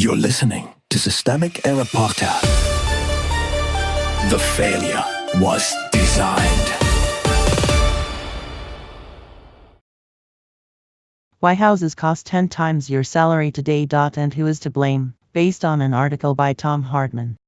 You're listening to Systemic Era Podcast. The failure was designed. Why houses cost 10 times your salary today. And who is to blame? Based on an article by Tom Hartman.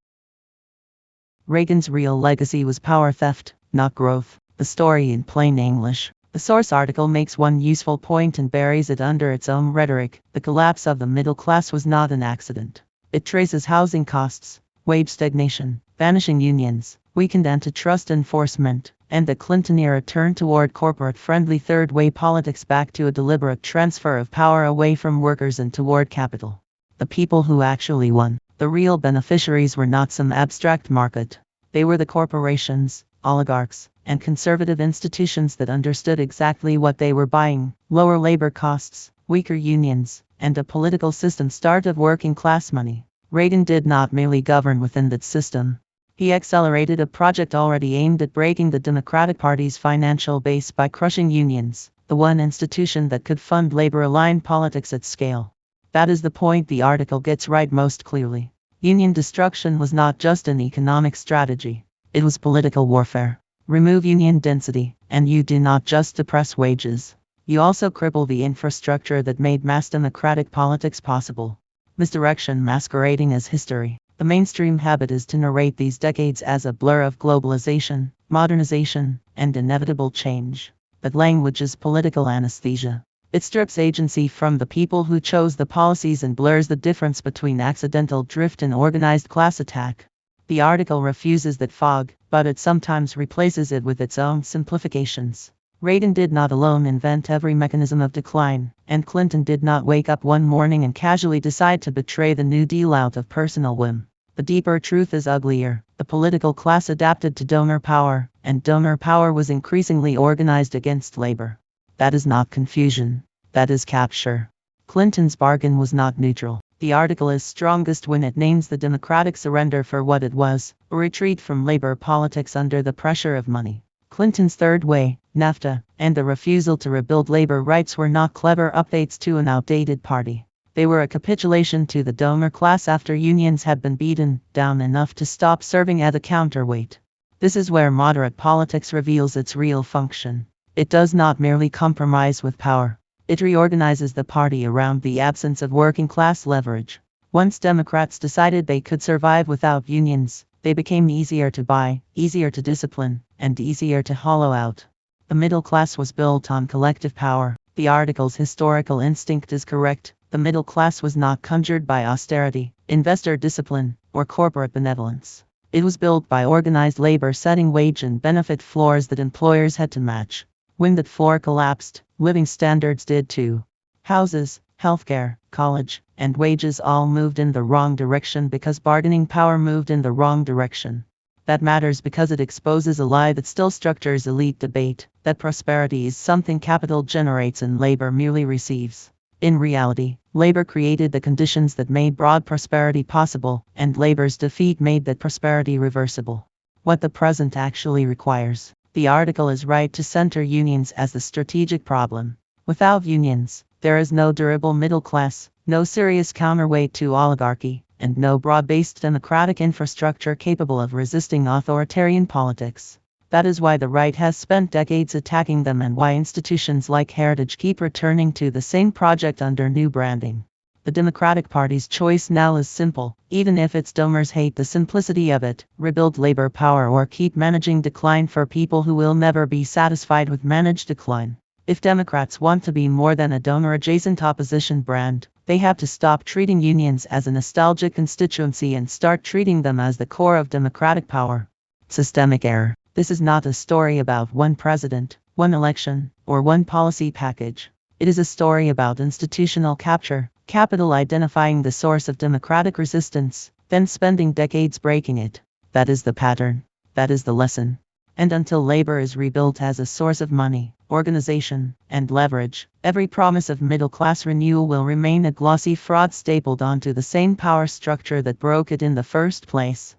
Reagan's real legacy was power theft, not growth. The story in plain English. The source article makes one useful point and buries it under its own rhetoric. The collapse of the middle class was not an accident. It traces housing costs, wage stagnation, vanishing unions, weakened antitrust enforcement, and the Clinton-era turn toward corporate-friendly third-way politics back to a deliberate transfer of power away from workers and toward capital. The people who actually won, the real beneficiaries, were not some abstract market. They were the corporations, oligarchs, and conservative institutions that understood exactly what they were buying: lower labor costs, weaker unions, and a political system starved of working-class money. Reagan did not merely govern within that system. He accelerated a project already aimed at breaking the Democratic Party's financial base by crushing unions, the one institution that could fund labor-aligned politics at scale. That is the point the article gets right most clearly. Union destruction was not just an economic strategy. It was political warfare. Remove union density, and you do not just depress wages. You also cripple the infrastructure that made mass democratic politics possible. Misdirection masquerading as history. The mainstream habit is to narrate these decades as a blur of globalization, modernization, and inevitable change. But language is political anesthesia. It strips agency from the people who chose the policies and blurs the difference between accidental drift and organized class attack. The article refuses that fog, but it sometimes replaces it with its own simplifications. Reagan did not alone invent every mechanism of decline, and Clinton did not wake up one morning and casually decide to betray the New Deal out of personal whim. The deeper truth is uglier. The political class adapted to donor power, and donor power was increasingly organized against labor. That is not confusion. That is capture. Clinton's bargain was not neutral. The article is strongest when it names the Democratic surrender for what it was: a retreat from labor politics under the pressure of money. Clinton's third way, NAFTA, and the refusal to rebuild labor rights were not clever updates to an outdated party. They were a capitulation to the donor class after unions had been beaten down enough to stop serving as a counterweight. This is where moderate politics reveals its real function. It does not merely compromise with power. It reorganizes the party around the absence of working-class leverage. Once Democrats decided they could survive without unions, they became easier to buy, easier to discipline, and easier to hollow out. The middle class was built on collective power. The article's historical instinct is correct. The middle class was not conjured by austerity, investor discipline, or corporate benevolence. It was built by organized labor setting wage and benefit floors that employers had to match. When that floor collapsed, living standards did too. Houses, healthcare, college, and wages all moved in the wrong direction because bargaining power moved in the wrong direction. That matters because it exposes a lie that still structures elite debate, that prosperity is something capital generates and labor merely receives. In reality, labor created the conditions that made broad prosperity possible, and labor's defeat made that prosperity reversible. What the present actually requires. The article is right to center unions as the strategic problem. Without unions, there is no durable middle class, no serious counterweight to oligarchy, and no broad-based democratic infrastructure capable of resisting authoritarian politics. That is why the right has spent decades attacking them and why institutions like Heritage keep returning to the same project under new branding. The Democratic Party's choice now is simple, even if its donors hate the simplicity of it: rebuild labor power or keep managing decline for people who will never be satisfied with managed decline. If Democrats want to be more than a donor-adjacent opposition brand, they have to stop treating unions as a nostalgic constituency and start treating them as the core of democratic power. Systemic error. This is not a story about one president, one election, or one policy package. It is a story about institutional capture. Capital identifying the source of democratic resistance, then spending decades breaking it. That is the pattern. That is the lesson. And until labor is rebuilt as a source of money, organization, and leverage, every promise of middle-class renewal will remain a glossy fraud stapled onto the same power structure that broke it in the first place.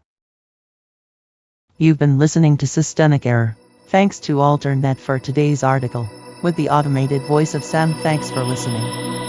You've been listening to Systemic Error. Thanks to AlterNet for today's article. With the automated voice of Sam, thanks for listening.